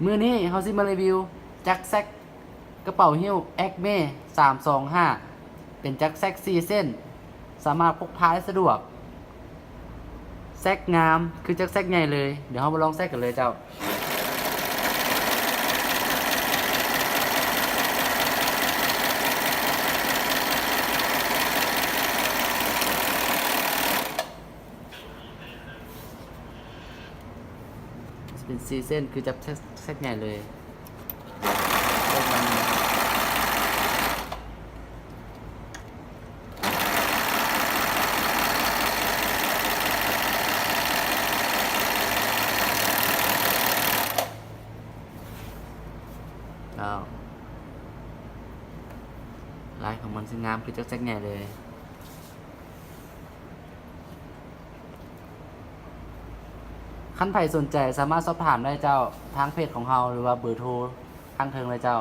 มื้อนี้เฮาสิมารีวิวจักรแซกกระเป๋าหิ้ว Acme 325เป็นจักรแซก4เส้นสามารถพกพาได้สะดวกแซกงามคือจักรแซกใหญ่เลยเดี๋ยวเฮามาลองแซกกันเลยเจ้าเป็น4เส้นคือจักรแซกใหญ่เลยลายของมันสวยงามคือจักรแซกใหญ่เลยคันไผสนใจสามารถสอบถามได้เจ้าทางเพจของเราหรือว่าเบอร์โทรทางเทิงเลยเจ้า